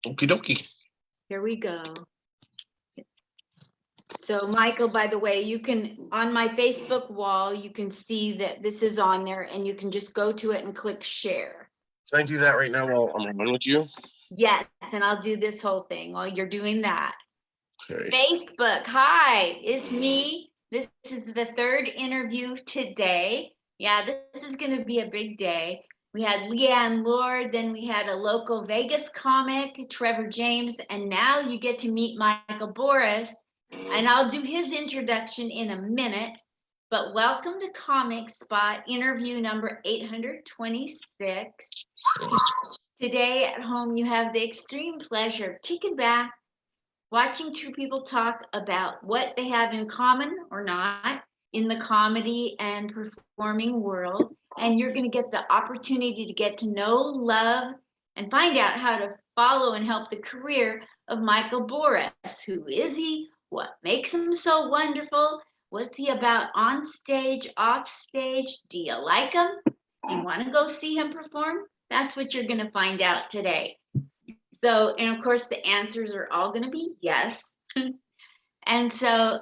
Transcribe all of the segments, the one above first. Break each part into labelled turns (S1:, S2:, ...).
S1: Okie dokie.
S2: Here we go. So Michael, by the way, you can, on my Facebook wall, you can see that this is on there and you can just go to it and click share.
S1: Can I do that right now while I'm running with you?
S2: Yes, and I'll do this whole thing while you're doing that.
S1: Okay.
S2: Facebook, hi, it's me. This is the third interview today. Yeah, this is going to be a big day. We had Leanne Lord, then we had a local Vegas comic, Trevor James, and now you get to meet Michael Boris. And I'll do his introduction in a minute. But welcome to Comic Spot, interview number 826. Today at home, you have the extreme pleasure of kicking back, watching two people talk about what they have in common or not in the comedy and performing world. And you're going to get the opportunity to get to know, love, and find out how to follow and help the career of Michael Boris. Who is he? What makes him so wonderful? What's he about on stage, off stage? Do you like him? Do you want to go see him perform? That's what you're going to find out today. So, and of course, the answers are all going to be yes. And so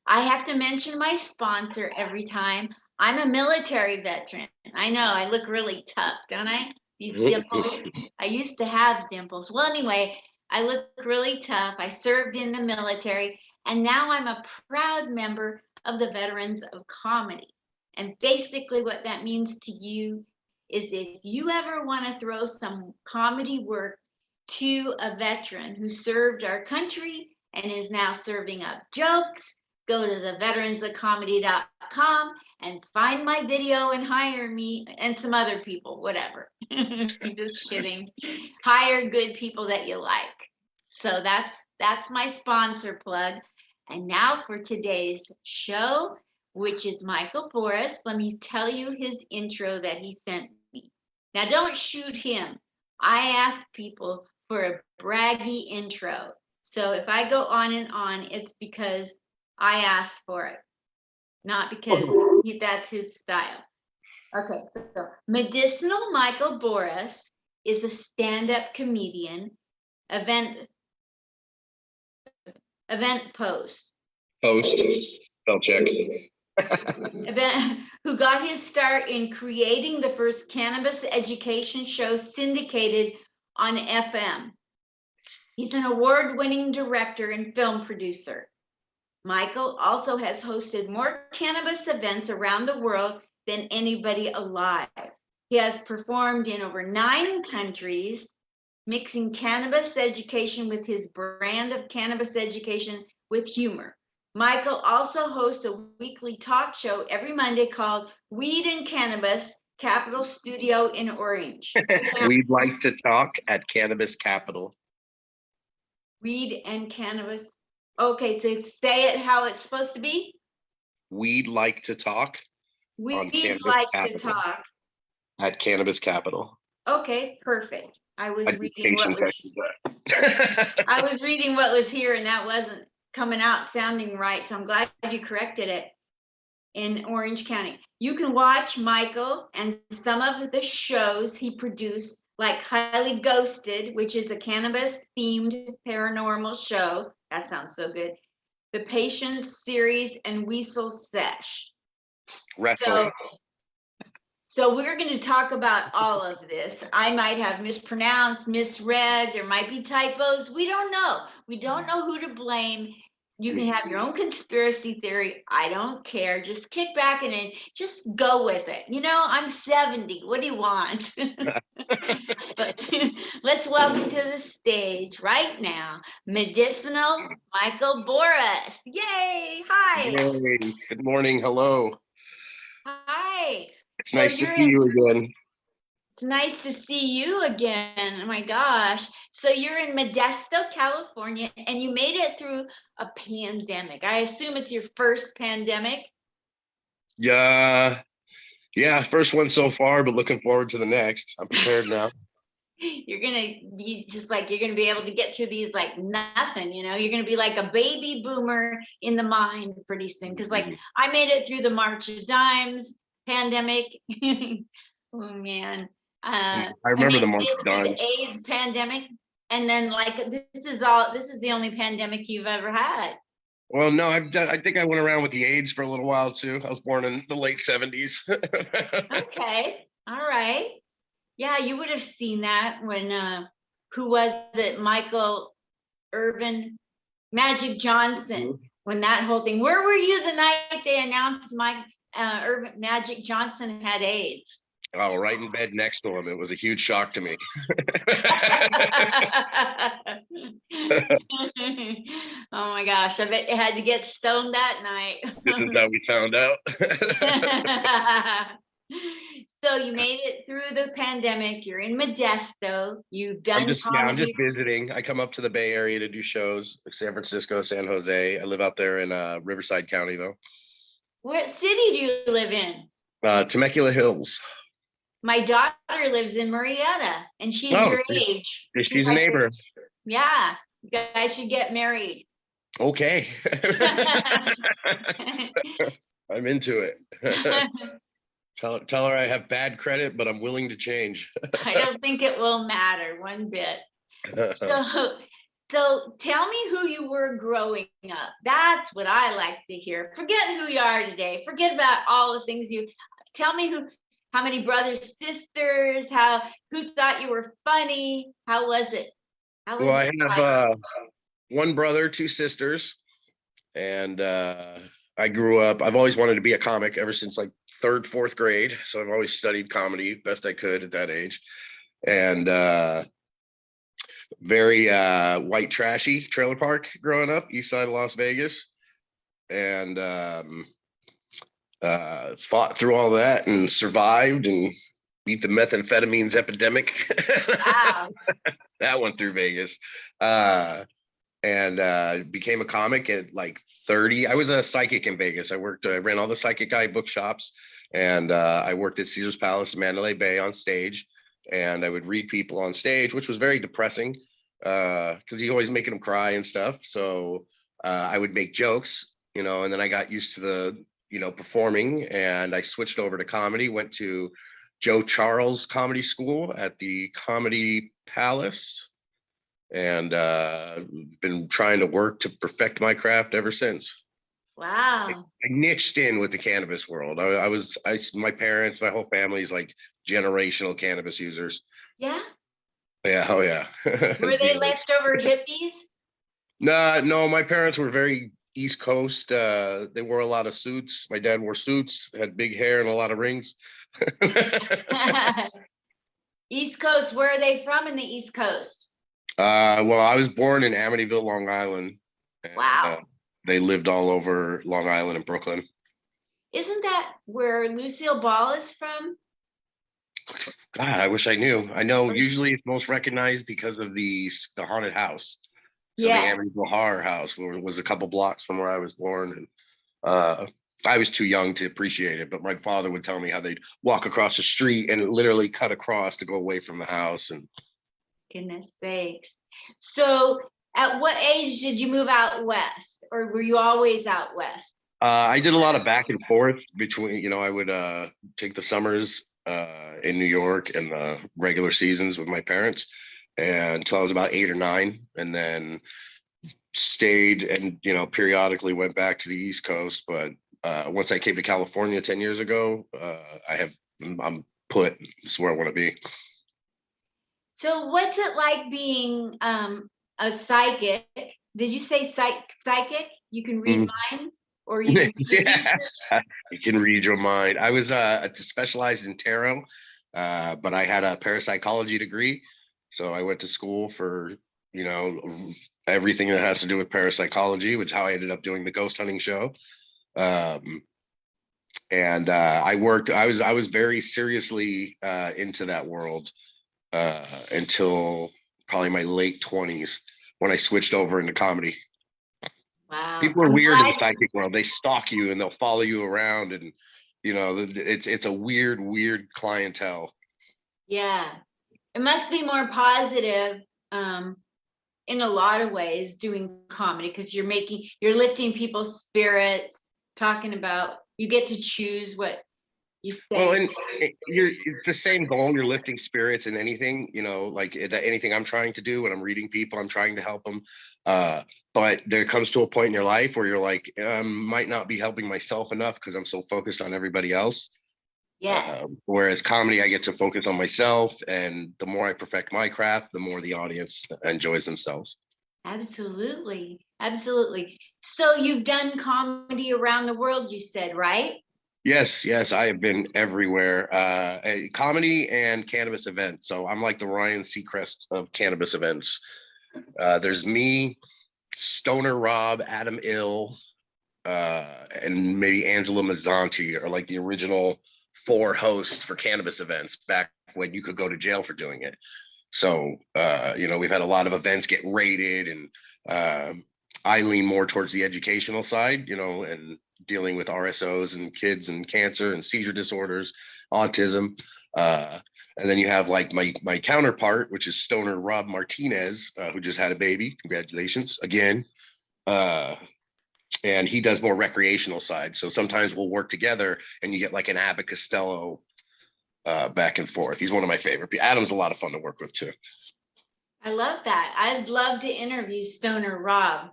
S2: I have to mention my sponsor every time. I'm a military veteran. I know I look really tough, don't I? These dimples. I used to have dimples. Well, anyway, I look really tough. I served in the military, and now I'm a proud member of the Veterans of Comedy. And basically what that means to you is if you ever want to throw some comedy work to a veteran who served our country and is now serving up jokes, go to the veteransofcomedy.com and find my video and hire me and some other people, whatever. Just kidding. Hire good people that you like. So that's my sponsor plug. And now for today's show, which is Michael Boris. Let me tell you his intro that he sent me. Now, don't shoot him. I ask people for a braggy intro. So if I go on and on, it's because I asked for it, not because that's his style. Okay, so Medicinal Michael Boris is a stand-up comedian, event post.
S1: Spell check.
S2: Who got his start in creating the first cannabis education show syndicated on FM. He's an award-winning director and film producer. Michael also has hosted more cannabis events around the world than anybody alive. He has performed in over 9 countries, mixing cannabis education with his brand of cannabis education with humor. Michael also hosts a weekly talk show every Monday called Weed and Cannabis, Capital Studio in Orange.
S1: We'd like to talk at Cannabis Capital.
S2: Weed and Cannabis. Okay, so say it how it's supposed to be.
S1: We'd like to talk.
S2: We'd like to talk
S1: at Cannabis Capital.
S2: Okay, perfect. I was reading what was here, and that wasn't coming out sounding right. So I'm glad you corrected it. In Orange County, you can watch Michael and some of the shows he produced, like Highly Ghosted, which is a cannabis-themed paranormal show. That sounds so good. The Patience series and Weasel Sesh. So we're going to talk about all of this. I might have mispronounced, misread. There might be typos. We don't know. We don't know who to blame. You can have your own conspiracy theory. I don't care. Just kick back and just go with it. You know, I'm 70. What do you want? But let's welcome to the stage right now, Medicinal Michael Boris. Yay. Hi.
S1: Yay. Good morning. Hello.
S2: Hi.
S1: It's nice to see you again.
S2: It's nice to see you again. Oh my gosh. So you're in Modesto, California, and you made it through a pandemic. I assume it's your first pandemic.
S1: Yeah, first one so far, but looking forward to the next. I'm prepared now.
S2: You're going to be just like, you're going to be able to get through these like nothing, you know, you're going to be like a baby boomer in the mind pretty soon. Cause like I made it through the March of Dimes pandemic. Oh man.
S1: I remember the March of Dimes.
S2: The AIDS pandemic. And then like, this is the only pandemic you've ever had.
S1: Well, no, I think I went around with the AIDS for a little while too. I was born in the late 70s.
S2: Okay. All right. Yeah, you would have seen that when, who was it? Michael Irvin, Magic Johnson, when that whole thing, where were you the night they announced Magic Johnson had AIDS?
S1: Oh, right in bed next to him. It was a huge shock to me.
S2: Oh my gosh, I bet you had to get stoned that night.
S1: This is how we found out.
S2: So you made it through the pandemic. You're in Modesto. You've done
S1: I'm
S2: comedy.
S1: just visiting. I come up to the Bay Area to do shows, San Francisco, San Jose. I live out there in Riverside County, though.
S2: What city do you live in?
S1: Temecula Hills.
S2: My daughter lives in Marietta, and she's
S1: Oh,
S2: your age.
S1: she's a
S2: like,
S1: neighbor.
S2: yeah, you guys should get married.
S1: Okay. I'm into it. Tell her I have bad credit, but I'm willing to change.
S2: I don't think it will matter one bit. So tell me who you were growing up. That's what I like to hear. Forget who you are today. Forget about all the things tell me how many brothers, sisters, who thought you were funny? How was it?
S1: Well, I have one brother, two sisters, and I grew up, I've always wanted to be a comic ever since like third, fourth grade. So I've always studied comedy best I could at that age. And very white trashy trailer park growing up, east side of Las Vegas. And fought through all that and survived and beat the methamphetamines epidemic.
S2: Wow.
S1: That went through Vegas. And became a comic at like 30. I was a psychic in Vegas. I ran all the psychic eye bookshops, and I worked at Caesar's Palace in Mandalay Bay on stage, and I would read people on stage, which was very depressing because you're always making them cry and stuff. So I would make jokes, and then I got used to the, performing, and I switched over to comedy, went to Joe Charles Comedy School at the Comedy Palace, and been trying to work to perfect my craft ever since.
S2: Wow.
S1: I niched in with the cannabis world. My parents, my whole family's like generational cannabis users.
S2: Yeah.
S1: Yeah. Oh yeah.
S2: Were they leftover hippies?
S1: No, my parents were very East Coast. They wore a lot of suits. My dad wore suits, had big hair and a lot of rings.
S2: East Coast, where are they from in the East Coast?
S1: Well, I was born in Amityville, Long Island. And,
S2: wow.
S1: They lived all over Long Island and Brooklyn.
S2: Isn't that where Lucille Ball is from?
S1: God, I wish I knew. I know usually it's most recognized because of the haunted house. So yes. The Amityville Horror House was a couple blocks from where I was born. And I was too young to appreciate it, but my father would tell me how they'd walk across the street and literally cut across to go away from the house. And
S2: goodness sakes. So at what age did you move out west, or were you always out west?
S1: I did a lot of back and forth between, I would take the summers in New York and the regular seasons with my parents until I was about 8 or 9, and then stayed and, periodically went back to the East Coast. But once I came to California 10 years ago, I'm put. This is where I want to be.
S2: So what's it like being a psychic? Did you say psychic? You can read minds, or you can
S1: yeah, you can read your mind. I was specialized in tarot, but I had a parapsychology degree. So I went to school for, everything that has to do with parapsychology, which is how I ended up doing the ghost hunting show. And I was very seriously into that world until probably my late 20s when I switched over into comedy.
S2: Wow.
S1: People are weird in the psychic world. They stalk you and they'll follow you around, and it's a weird clientele.
S2: Yeah, it must be more positive in a lot of ways doing comedy, because you're lifting people's spirits, talking about, you get to choose what You
S1: Well,
S2: say,
S1: and it's the same goal. You're lifting spirits in anything, like that. Anything I'm trying to do when I'm reading people, I'm trying to help them. But there comes to a point in your life where you're like, might not be helping myself enough because I'm so focused on everybody else.
S2: yes,
S1: Whereas comedy, I get to focus on myself, and the more I perfect my craft, the more the audience enjoys themselves.
S2: absolutely. Absolutely. So you've done comedy around the world, you said, right?
S1: Yes, yes, I have been everywhere. Comedy and cannabis events. So I'm like the Ryan Seacrest of cannabis events. There's me, Stoner Rob, Adam Ill, and maybe Angela Mazzanti are like the original four hosts for cannabis events back when you could go to jail for doing it. So, we've had a lot of events get rated, and I lean more towards the educational side, and dealing with RSOs and kids and cancer and seizure disorders, autism. And then you have like my counterpart, which is Stoner Rob Martinez, who just had a baby. Congratulations again. Uh, and he does more recreational side. So sometimes we'll work together, and you get like an Abbott Costello back and forth. He's one of my favorite. Adam's a lot of fun to work with too.
S2: I love that. I'd love to interview Stoner Rob.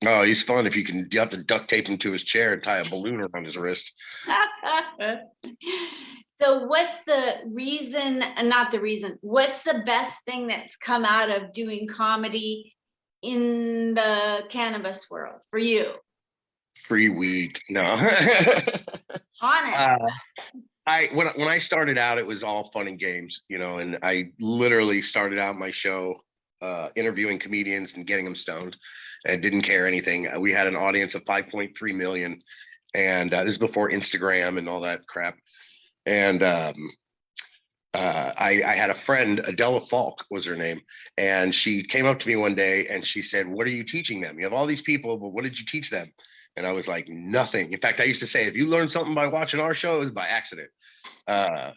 S1: Oh, he's fun if you have to duct tape him to his chair and tie a balloon around his wrist.
S2: So what's the reason, not the reason, what's the best thing that's come out of doing comedy in the cannabis world for you?
S1: Free weed. No.
S2: Honest.
S1: uh, when I started out, it was all fun and games, and I literally started out my show interviewing comedians and getting them stoned, and didn't care anything. We had an audience of 5.3 million, and this is before Instagram and all that crap. And I had a friend, Adela Falk was her name, and she came up to me one day and she said, "What are you teaching them? You have all these people, but what did you teach them?" And I was like, "Nothing." In fact, I used to say, if you learn something by watching our show, it's by accident. Uh,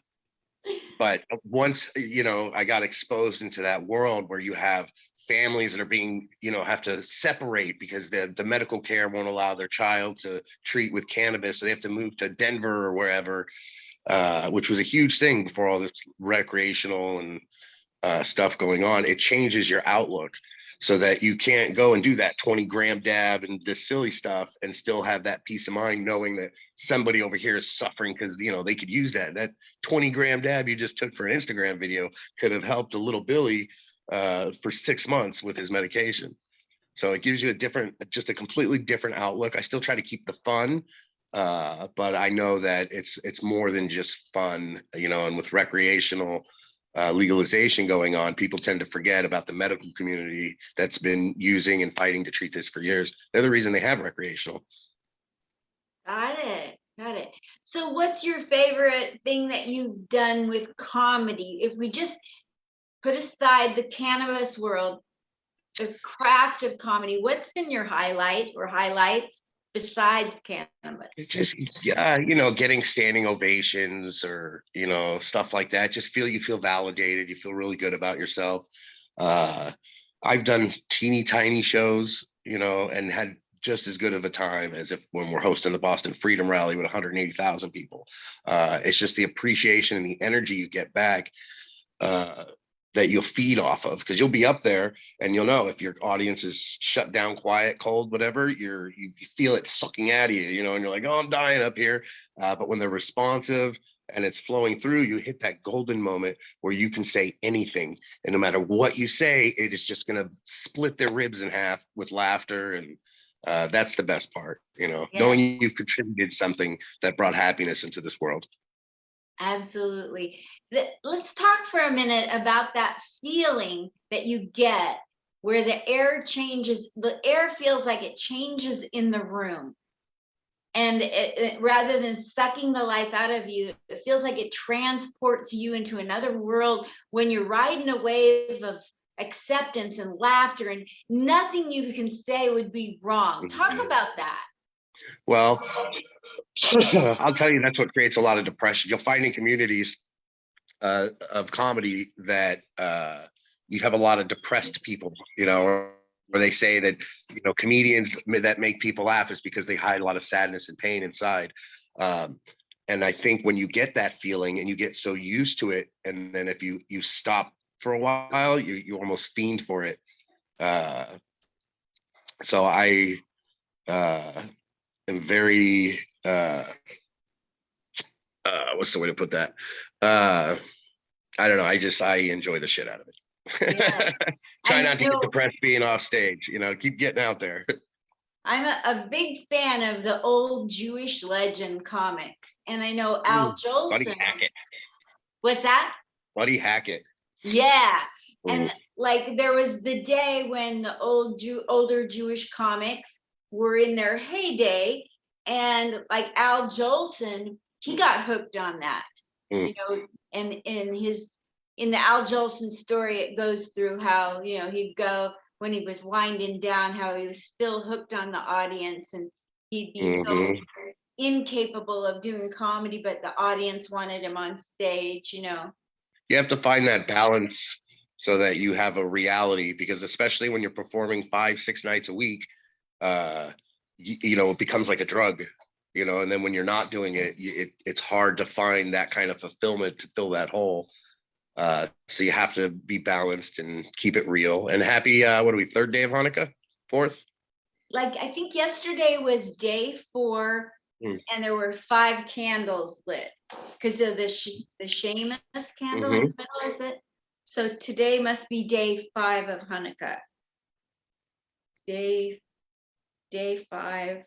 S1: but once, I got exposed into that world where you have families that are being, have to separate because the medical care won't allow their child to treat with cannabis. So they have to move to Denver or wherever, which was a huge thing before all this recreational and stuff going on. It changes your outlook so that you can't go and do that 20-gram dab and this silly stuff and still have that peace of mind knowing that somebody over here is suffering because they could use that 20-gram dab you just took for an Instagram video could have helped a little Billy for 6 months with his medication. So it gives you just a completely different outlook. I still try to keep the fun, but I know that it's more than just fun, and with recreational legalization going on, people tend to forget about the medical community that's been using and fighting to treat this for years. They're the reason they have recreational.
S2: Got it. Got it. So what's your favorite thing that you've done with comedy? If we just put aside the cannabis world, the craft of comedy, what's been your highlight or highlights besides cannabis?
S1: It just, getting standing ovations or, stuff like that. Just you feel validated. You feel really good about yourself. Uh, I've done teeny tiny shows, and had just as good of a time as if when we're hosting the Boston Freedom Rally with 180,000 people. It's just the appreciation and the energy you get back that you'll feed off of, because you'll be up there and you'll know if your audience is shut down, quiet, cold, whatever, you feel it sucking out of you, and you're like, oh, I'm dying up here. But when they're responsive and it's flowing through, you hit that golden moment where you can say anything. And no matter what you say, it is just going to split their ribs in half with laughter. And that's the best part, knowing you've contributed something that brought happiness into this world.
S2: Absolutely. Let's talk for a minute about that feeling that you get where the air changes, the air feels like it changes in the room. And rather than sucking the life out of you, it feels like it transports you into another world when you're riding a wave of acceptance and laughter, and nothing you can say would be wrong. Talk about that.
S1: Well, I'll tell you, that's what creates a lot of depression. You'll find in communities of comedy that you have a lot of depressed people, where they say that, comedians that make people laugh is because they hide a lot of sadness and pain inside. And I think when you get that feeling and you get so used to it, and then if you stop for a while, you almost fiend for it. So I am very what's the way to put that? I don't know. I enjoy the shit out of it.
S2: Yes.
S1: Try
S2: I
S1: not to get
S2: know.
S1: depressed being off stage. Keep getting out there.
S2: I'm a big fan of the old Jewish legend comics, and I know Al
S1: Buddy
S2: Jolson.
S1: Hackett.
S2: What's that?
S1: Buddy Hackett.
S2: Yeah,
S1: Mm.
S2: and like there was the day when the older Jewish comics were in their heyday, and like Al Jolson, he got hooked on that.
S1: Mm.
S2: And in the Al Jolson story, it goes through how he'd go when he was winding down, how he was still hooked on the audience, and he'd be so incapable of doing comedy, but the audience wanted him on stage.
S1: You have to find that balance so that you have a reality, because especially when you're performing 5-6 nights a week, it becomes like a drug, and then when you're not doing it, it's hard to find that kind of fulfillment to fill that hole. So you have to be balanced and keep it real. And happy, what are we, third day of Hanukkah? Fourth?
S2: Like, I think yesterday was day 4, and there were 5 candles lit because of the Seamus candle in the middle, is it? So today must be day 5 of Hanukkah. Day 5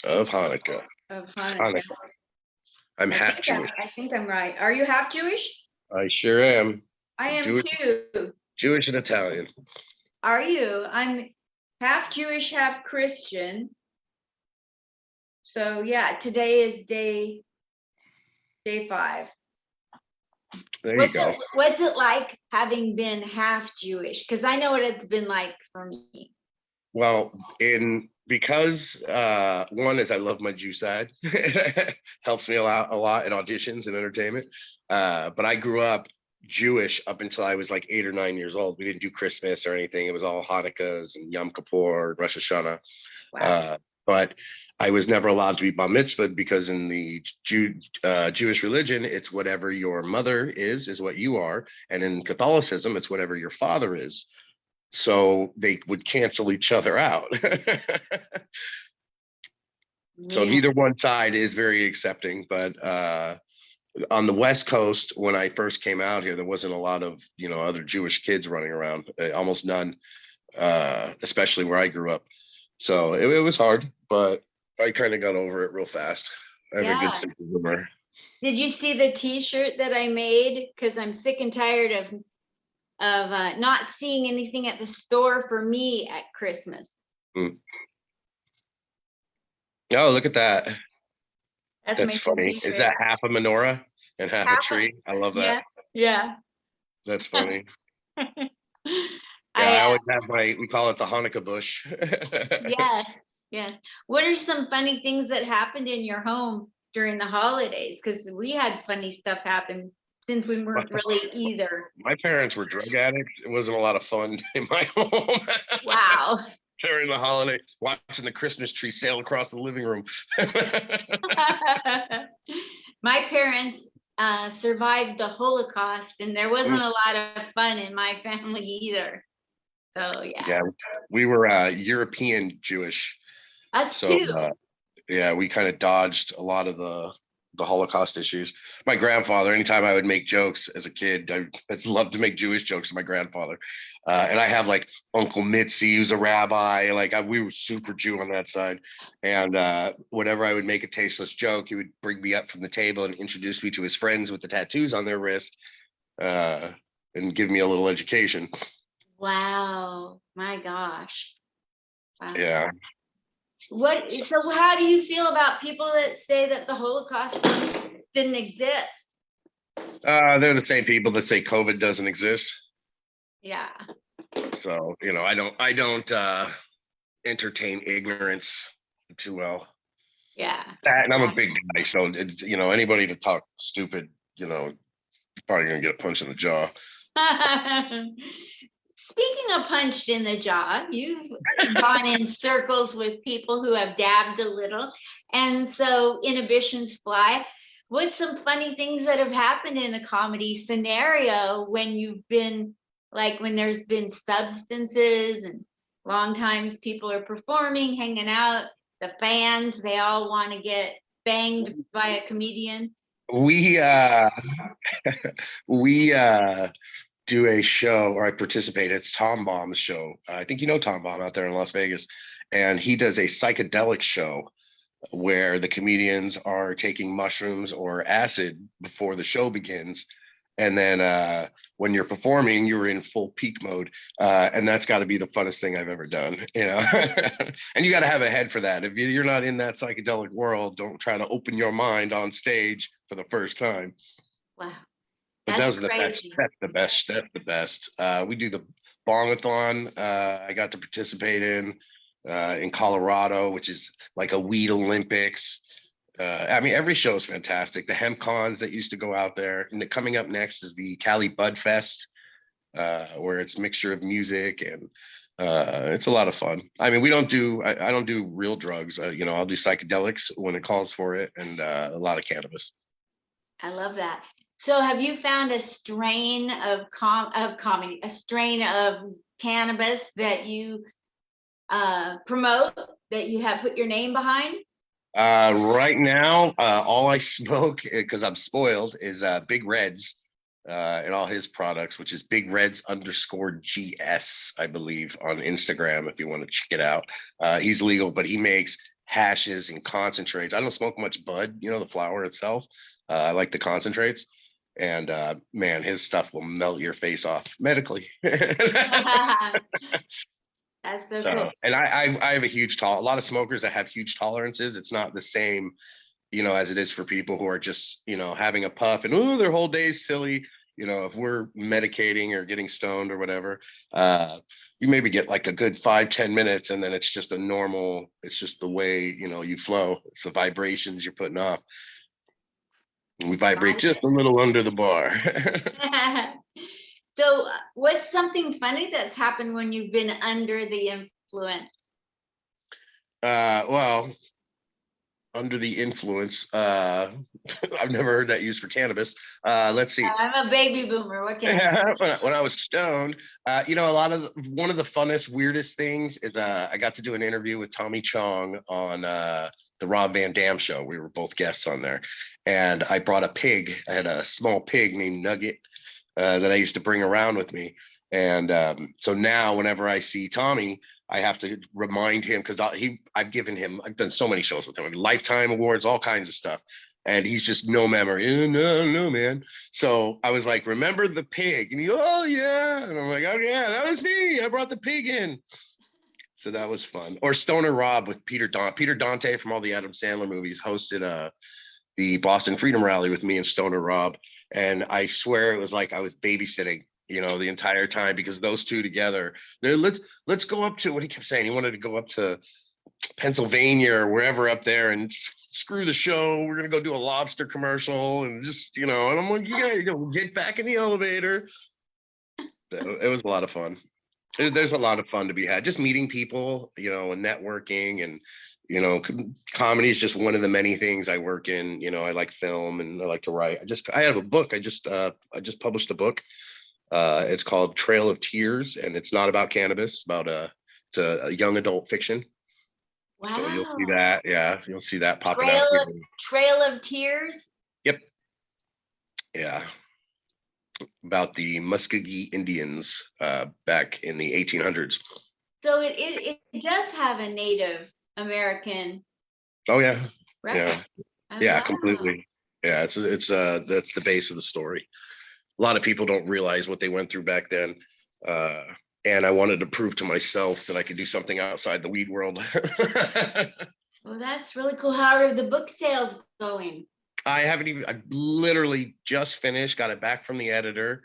S1: of Hanukkah. I'm half Jewish.
S2: I think I'm right. Are you half Jewish?
S1: I sure am.
S2: I am
S1: Jewish,
S2: too.
S1: Jewish and Italian.
S2: Are you? I'm half Jewish, half Christian. So yeah, today is day 5.
S1: There you go.
S2: What's it like having been half Jewish? Because I know what it's been like for me.
S1: Well, because one is I love my Jew side. Helps me a lot in auditions and entertainment. But I grew up Jewish up until I was like 8 or 9 years old. We didn't do Christmas or anything. It was all Hanukkahs and Yom Kippur, Rosh Hashanah. Wow. But I was never allowed to be bar mitzvahed because in the Jewish religion, it's whatever your mother is what you are. And in Catholicism, it's whatever your father is. So they would cancel each other out. So neither one side is very accepting. But on the West Coast, when I first came out here, there wasn't a lot of other Jewish kids running around, almost none, especially where I grew up. So it was hard, but I kind of got over it real fast. I have a good sense of humor.
S2: Did you see the T-shirt that I made? Because I'm sick and tired of not seeing anything at the store for me at Christmas.
S1: Oh, look at that. That's funny. T-shirt. Is that half a menorah and half a tree? I love that.
S2: Yeah.
S1: That's funny. I always have we call it the Hanukkah Bush.
S2: Yes. What are some funny things that happened in your home during the holidays? Because we had funny stuff happen since we weren't really either.
S1: My parents were drug addicts. It wasn't a lot of fun in my home.
S2: Wow.
S1: During the holiday, watching the Christmas tree sail across the living room.
S2: My parents survived the Holocaust, and there wasn't a lot of fun in my family either. So yeah,
S1: we were European Jewish.
S2: Us too.
S1: We kind of dodged a lot of the Holocaust issues. My grandfather, anytime I would make jokes as a kid, I'd love to make Jewish jokes to my grandfather. And I have like Uncle Mitzi, who's a rabbi. We were super Jew on that side. And whenever I would make a tasteless joke, he would bring me up from the table and introduce me to his friends with the tattoos on their wrist, and give me a little education.
S2: Wow, my gosh. Wow.
S1: Yeah.
S2: So how do you feel about people that say that the Holocaust didn't exist?
S1: They're the same people that say COVID doesn't exist.
S2: Yeah.
S1: So, I don't entertain ignorance too well.
S2: Yeah.
S1: And I'm a big guy, so it's, anybody to talk stupid, probably gonna get a punch in the jaw.
S2: Speaking of punched in the jaw, you've gone in circles with people who have dabbed a little, And so Inhibition's fly. What's some funny things that have happened in a comedy scenario when you've been, like, when there's been substances and long times people are performing, hanging out, the fans, they all want to get banged by a comedian?
S1: We we do a show, or I participate. It's Tom Baum's show. I think you know Tom Baum out there in Las Vegas, and he does a psychedelic show where the comedians are taking mushrooms or acid before the show begins. And then when you're performing, you're in full peak mode. And that's got to be the funnest thing I've ever done, you know. And you got to have a head for that. If you're not in that psychedelic world, don't try to open your mind on stage for the first time.
S2: Wow.
S1: But
S2: That's
S1: those are the best.
S2: crazy.
S1: That's the best. That's the best. We do the bongathon. I got to participate in Colorado, which is like a weed Olympics. I mean, every show is fantastic. The hemp cons that used to go out there, and coming up next is the Cali Bud Fest, where it's a mixture of music and it's a lot of fun. I mean, we don't do, I don't do real drugs. You know, I'll do psychedelics when it calls for it, and a lot of cannabis.
S2: I love that. So have you found a strain of comedy, a strain of cannabis that you promote, that you have put your name behind?
S1: Right now, all I smoke, because I'm spoiled, is Big Reds and all his products, which is Big Reds _GS, I believe, on Instagram if you want to check it out. He's legal, but he makes hashes and concentrates. I don't smoke much bud, you know, the flower itself. I like the concentrates. And man, his stuff will melt your face off medically.
S2: That's so
S1: So,
S2: cool.
S1: and I have a lot of smokers that have huge tolerances. It's not the same, you know, as it is for people who are just, you know, having a puff and oh, their whole day's silly. You know, if we're medicating or getting stoned or whatever, you maybe get like a good 5-10 minutes, and then it's just a normal, it's just the way, you know, you flow. It's the vibrations you're putting off. We vibrate
S2: Got
S1: just a little under the bar.
S2: it. So what's something funny that's happened when you've been under the influence?
S1: Well, under the influence, I've never heard that used for cannabis. Let's see.
S2: I'm a baby boomer. What can I say?
S1: When I was stoned, you know, one of the funnest, weirdest things is I got to do an interview with Tommy Chong on the Rob Van Dam show. We were both guests on there, and I brought a pig. I had a small pig named Nugget that I used to bring around with me. And so now, whenever I see Tommy, I have to remind him, because I've done so many shows with him, lifetime awards, all kinds of stuff. And he's just no memory. No, man. So I was like, remember the pig? And he, oh yeah. And I'm like, oh yeah, that was me. I brought the pig in. So that was fun. Or Stoner Rob with Peter Dante from all the Adam Sandler movies hosted the Boston Freedom Rally with me and Stoner Rob. And I swear it was like I was babysitting, you know, the entire time, because those two together, let's go up to, what he kept saying, he wanted to go up to Pennsylvania or wherever up there and screw the show. We're gonna go do a lobster commercial and just, you know, and I'm like, yeah, you know, get back in the elevator. So it was a lot of fun. There's a lot of fun to be had, just meeting people, you know, and networking. And you know, comedy is just one of the many things I work in. You know, I like film and I like to write. I have a book. I just published a book. It's called Trail of Tears, and it's not about cannabis. It's a young adult fiction.
S2: Wow.
S1: So you'll see that. Yeah, you'll see that popping out.
S2: Trail of Tears.
S1: Yep. Yeah. About the Muskogee Indians back in the 1800s.
S2: So it does have a Native American.
S1: Oh yeah.
S2: Record.
S1: Yeah, completely. Yeah, it's that's the base of the story. A lot of people don't realize what they went through back then. And I wanted to prove to myself that I could do something outside the weed world.
S2: Well, that's really cool. How are the book sales going?
S1: I literally just finished, got it back from the editor.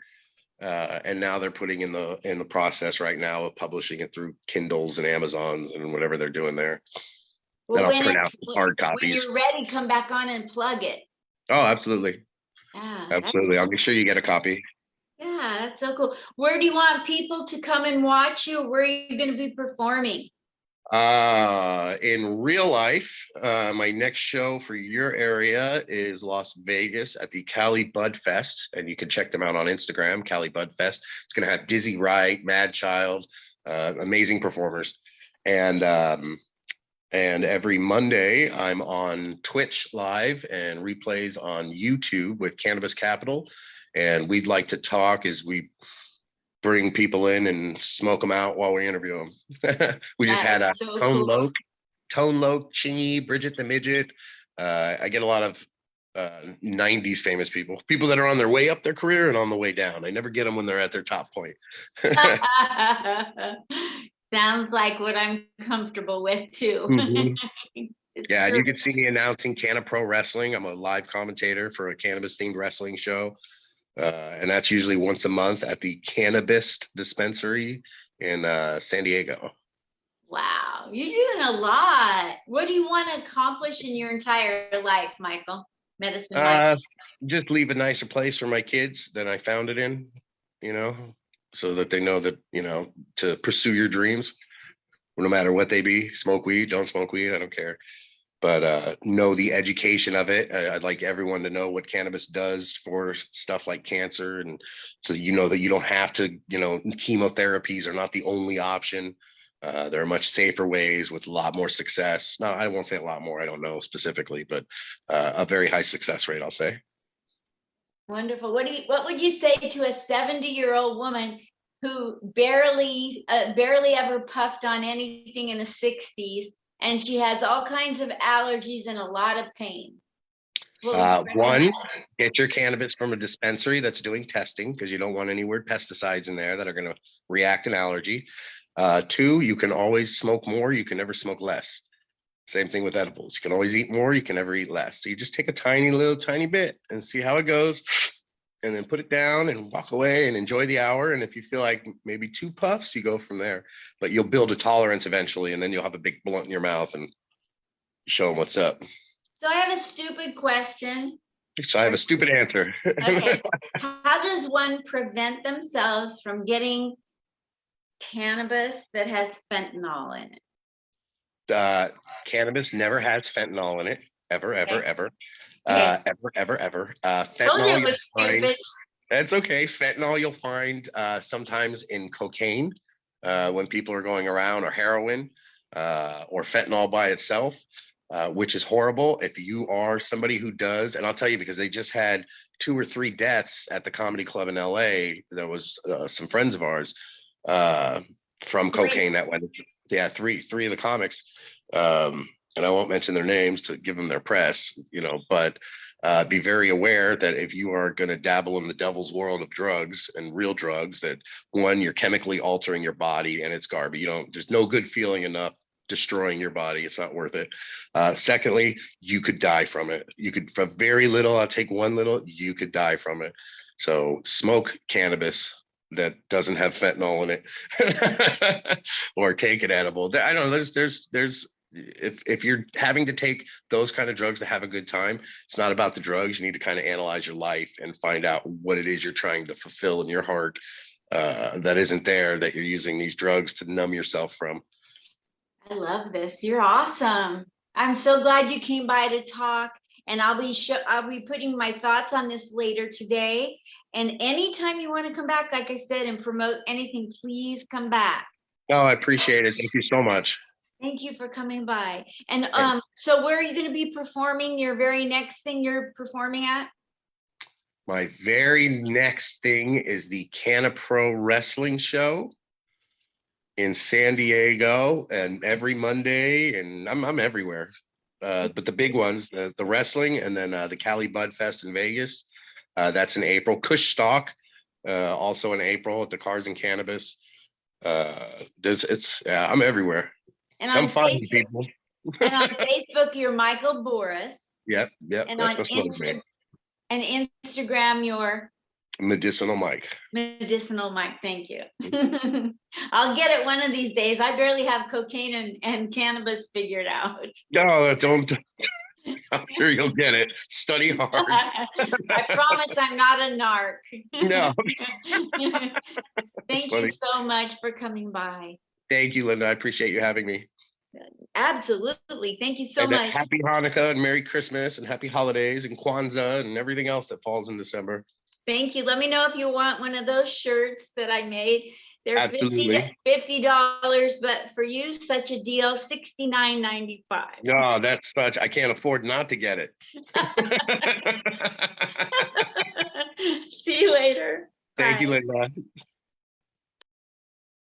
S1: And now they're putting in the process right now of publishing it through Kindles and Amazons and whatever they're doing there. Well, and I'll print out the hard copies.
S2: When you're ready, come back on and plug it.
S1: Oh, absolutely. Yeah, absolutely. I'll make sure you get a copy.
S2: Yeah, that's so cool. Where do you want people to come and watch you? Where are you going to be performing?
S1: In real life, my next show for your area is Las Vegas at the Cali Bud Fest, and you can check them out on Instagram, Cali Bud Fest. It's going to have Dizzy Wright, Mad Child, amazing performers, and every Monday I'm on Twitch live and replays on YouTube with Cannabis Capital, and we'd like to talk as we bring people in and smoke them out while we interview them. We just had a
S2: So
S1: Tone
S2: cool.
S1: Loc, Chingy, Bridget the Midget. I get a lot of 90s famous people that are on their way up their career and on the way down. I never get them when they're at their top point.
S2: Sounds like what I'm comfortable with too.
S1: Mhm.
S2: It's
S1: Yeah, and you
S2: true.
S1: can see me announcing Canna Pro Wrestling. I'm a live commentator for a cannabis themed wrestling show. And that's usually once a month at the Cannabis dispensary in San Diego.
S2: Wow, you're doing a lot. What do you want to accomplish in your entire life, Michael? Medicine Mike.
S1: Just leave a nicer place for my kids than I found it in, you know, so that they know that, to pursue your dreams, no matter what they be. Smoke weed, don't smoke weed, I don't care. But know the education of it. I'd like everyone to know what cannabis does for stuff like cancer, and so you know that you don't have to, chemotherapies are not the only option. There are much safer ways with a lot more success. No, I won't say a lot more, I don't know specifically, but a very high success rate, I'll say.
S2: Wonderful. What would you say to a 70-year-old woman who barely ever puffed on anything in the 60s, and she has all kinds of allergies and a lot of pain?
S1: One, get your cannabis from a dispensary that's doing testing, because you don't want any weird pesticides in there that are going to react an allergy. Two, you can always smoke more, you can never smoke less. Same thing with edibles. You can always eat more, you can never eat less. So you just take a tiny bit and see how it goes, and then put it down and walk away and enjoy the hour. And if you feel like maybe 2 puffs, you go from there. But you'll build a tolerance eventually, and then you'll have a big blunt in your mouth and show them what's up.
S2: So I have a stupid question.
S1: So I have a stupid answer.
S2: Okay. How does one prevent themselves from getting cannabis that has fentanyl in it?
S1: Cannabis never has fentanyl in it, ever.
S2: Okay.
S1: Ever.
S2: Told you
S1: Fentanyl
S2: it
S1: you'll
S2: was
S1: find.
S2: stupid.
S1: That's okay. Fentanyl you'll find sometimes in cocaine when people are going around, or heroin, or fentanyl by itself, which is horrible. If you are somebody who does, and I'll tell you, because they just had 2 or 3 deaths at the comedy club in LA. There was some friends of ours from cocaine that went. Yeah, three of the comics. And I won't mention their names to give them their press, but be very aware that if you are going to dabble in the devil's world of drugs and real drugs, that one, you're chemically altering your body, and it's garbage. There's no good feeling enough destroying your body. It's not worth it. Secondly, you could die from it. You could, for very little, I'll take 1 little, you could die from it. So smoke cannabis that doesn't have fentanyl in it, or take an edible. I don't know. There's if you're having to take those kind of drugs to have a good time, it's not about the drugs. You need to kind of analyze your life and find out what it is you're trying to fulfill in your heart that isn't there, that you're using these drugs to numb yourself from.
S2: I love this. You're awesome. I'm so glad you came by to talk. And I'll be putting my thoughts on this later today. And anytime you want to come back, like I said, and promote anything, please come back.
S1: Oh, I appreciate it. Thank you so much.
S2: Thank you for coming by. And so where are you going to be performing? Your very next thing you're performing at?
S1: My very next thing is the Canna Pro Wrestling Show in San Diego, and every Monday, and I'm everywhere. But the big ones, the wrestling, and then the Cali Bud Fest in Vegas. That's in April. Kush Stock, also in April at the Cards and Cannabis. I'm everywhere.
S2: And
S1: Come
S2: on
S1: find me,
S2: Facebook,
S1: people.
S2: and on Facebook, you're Michael Boris.
S1: Yep.
S2: And
S1: That's
S2: on
S1: my slogan name.
S2: And Instagram, you're
S1: Medicinal Mike.
S2: Medicinal Mike. Thank you. I'll get it one of these days. I barely have cocaine and cannabis figured out.
S1: No, don't. I'm sure you'll get it. Study hard.
S2: I promise I'm not a narc.
S1: No.
S2: Thank you so much for coming by.
S1: Thank you, Linda. I appreciate you having me.
S2: Absolutely. Thank you so
S1: And
S2: much.
S1: happy Hanukkah and Merry Christmas and happy holidays and Kwanzaa and everything else that falls in December.
S2: Thank you. Let me know if you want one of those shirts that I made. They're
S1: Absolutely.
S2: $50, but for you, such a deal, $69.95.
S1: Oh, that's such, I can't afford not to get it.
S2: See you later.
S1: Thank you,
S2: Bye.
S1: Linda.